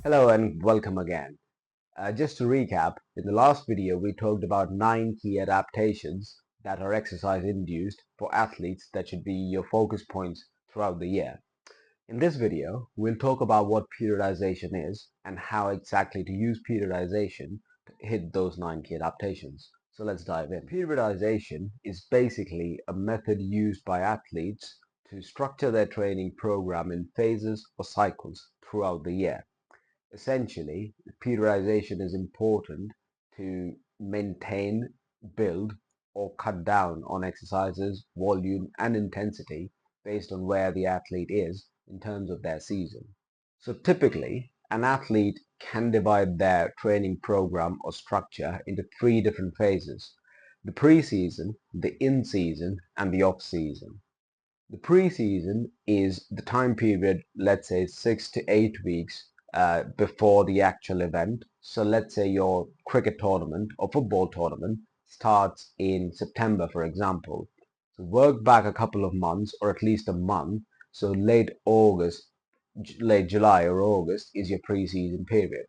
Hello and welcome again. Just to recap, in the last video we talked about 9 key adaptations that are exercise induced for athletes that should be your focus points throughout the year. In this video, we'll talk about what periodization is and how exactly to use periodization to hit those 9 key adaptations. So let's dive in. Periodization is basically a method used by athletes to structure their training program in phases or cycles throughout the year. Essentially, periodization is important to maintain, build, or cut down on exercises, volume, and intensity based on where the athlete is in terms of their season. So typically, an athlete can divide their training program or structure into 3 different phases: the pre-season, the in-season, and the off-season. The pre-season is the time period, let's say 6 to 8 weeks before the actual event. So let's say your cricket tournament or football tournament starts in September, for example. So work back a couple of months or at least a month. So late August, late July or August is your pre-season period.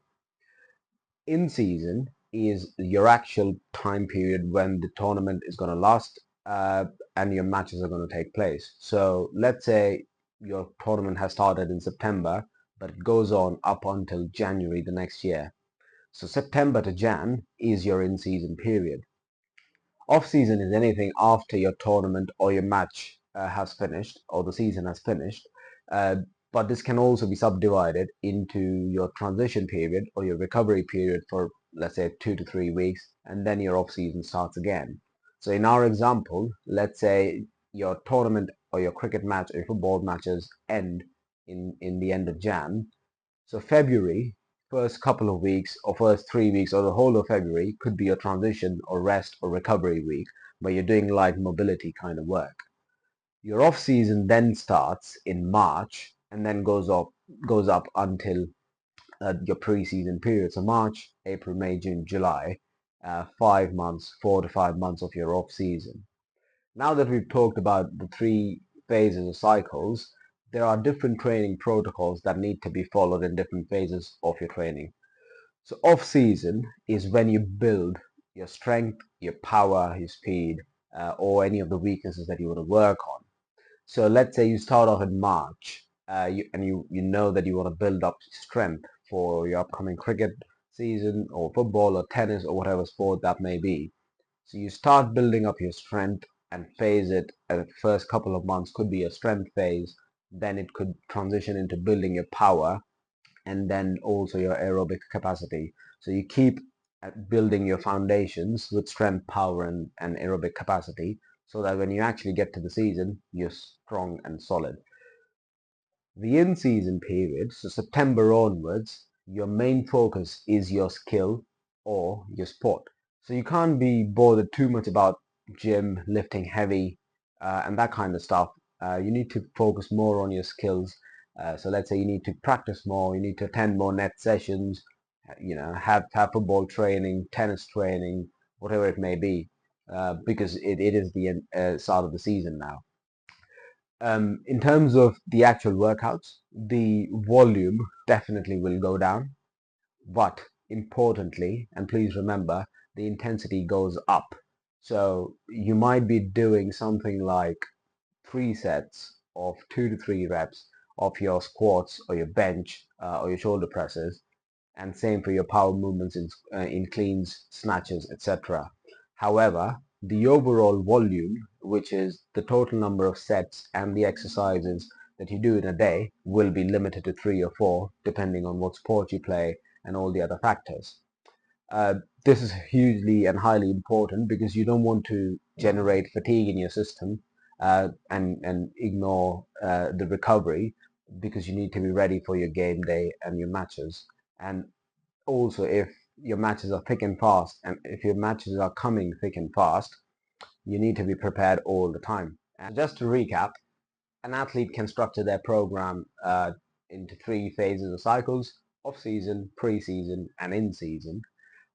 In season is your actual time period when the tournament is going to last and your matches are going to take place. So let's say your tournament has started in September, but it goes on up until January the next year. So September to Jan is your in-season period. Off-season is anything after your tournament or your match has finished or the season has finished. But this can also be subdivided into your transition period or your recovery period for, let's say, 2 to 3 weeks, and then your off-season starts again. So in our example, let's say your tournament or your cricket match or your football matches end in the end of Jan. So February, first couple of weeks or first 3 weeks or the whole of February could be your transition or rest or recovery week, but you're doing light mobility kind of work. Your off season then starts in March and then goes up until your pre-season period. So March, April, May, June, July, 5 months, 4 to 5 months of your off season. Now that we've talked about the 3 phases or cycles, there are different training protocols that need to be followed in different phases of your training. So off season is when you build your strength, your power, your speed, or any of the weaknesses that you want to work on. So let's say you start off in March, you know that you want to build up strength for your upcoming cricket season or football or tennis or whatever sport that may be. So you start building up your strength and phase it. The first couple of months could be a strength phase, then it could transition into building your power and then also your aerobic capacity. So you keep building your foundations with strength, power, and aerobic capacity so that when you actually get to the season, you're strong and solid. The in-season period, so September onwards, your main focus is your skill or your sport. So you can't be bothered too much about gym, lifting heavy, and that kind of stuff. You need to focus more on your skills. So let's say you need to practice more, you need to attend more net sessions, have football training, tennis training, whatever it may be, because it is the start of the season now. In terms of the actual workouts, the volume definitely will go down, but importantly, and please remember, the intensity goes up. So you might be doing something like 3 sets of 2 to 3 reps of your squats or your bench or your shoulder presses, and same for your power movements in cleans, snatches, etc. However, the overall volume, which is the total number of sets and the exercises that you do in a day, will be limited to 3 or 4, depending on what sport you play and all the other factors. This is hugely and highly important because you don't want to generate fatigue in your system and ignore the recovery, because you need to be ready for your game day and your matches. And also, if your matches are thick and fast, and if your matches are coming thick and fast, you need to be prepared all the time. And just to recap, an athlete can structure their program into 3 phases or cycles: off-season, pre-season, and in-season.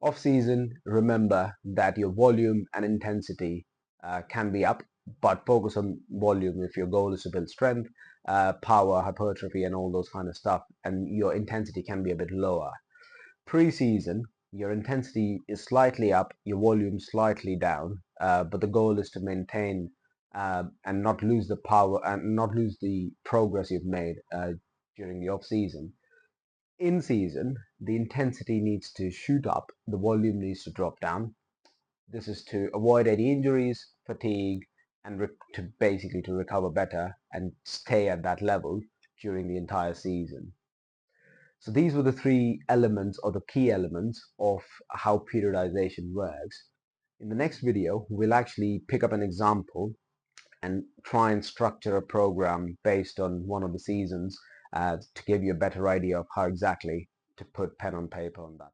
Off-season, remember that your volume and intensity can be up but focus on volume if your goal is to build strength, power, hypertrophy, and all those kind of stuff, and your intensity can be a bit lower. Pre-season, your intensity is slightly up, your volume slightly down, but the goal is to maintain and not lose the power and not lose the progress you've made during the off season. In season, the intensity needs to shoot up, the volume needs to drop down. This is to avoid any injuries, fatigue, and to basically to recover better and stay at that level during the entire season. So these were the three elements or the key elements of how periodization works. In the next video, we'll actually pick up an example and try and structure a program based on one of the seasons to give you a better idea of how exactly to put pen on paper on that.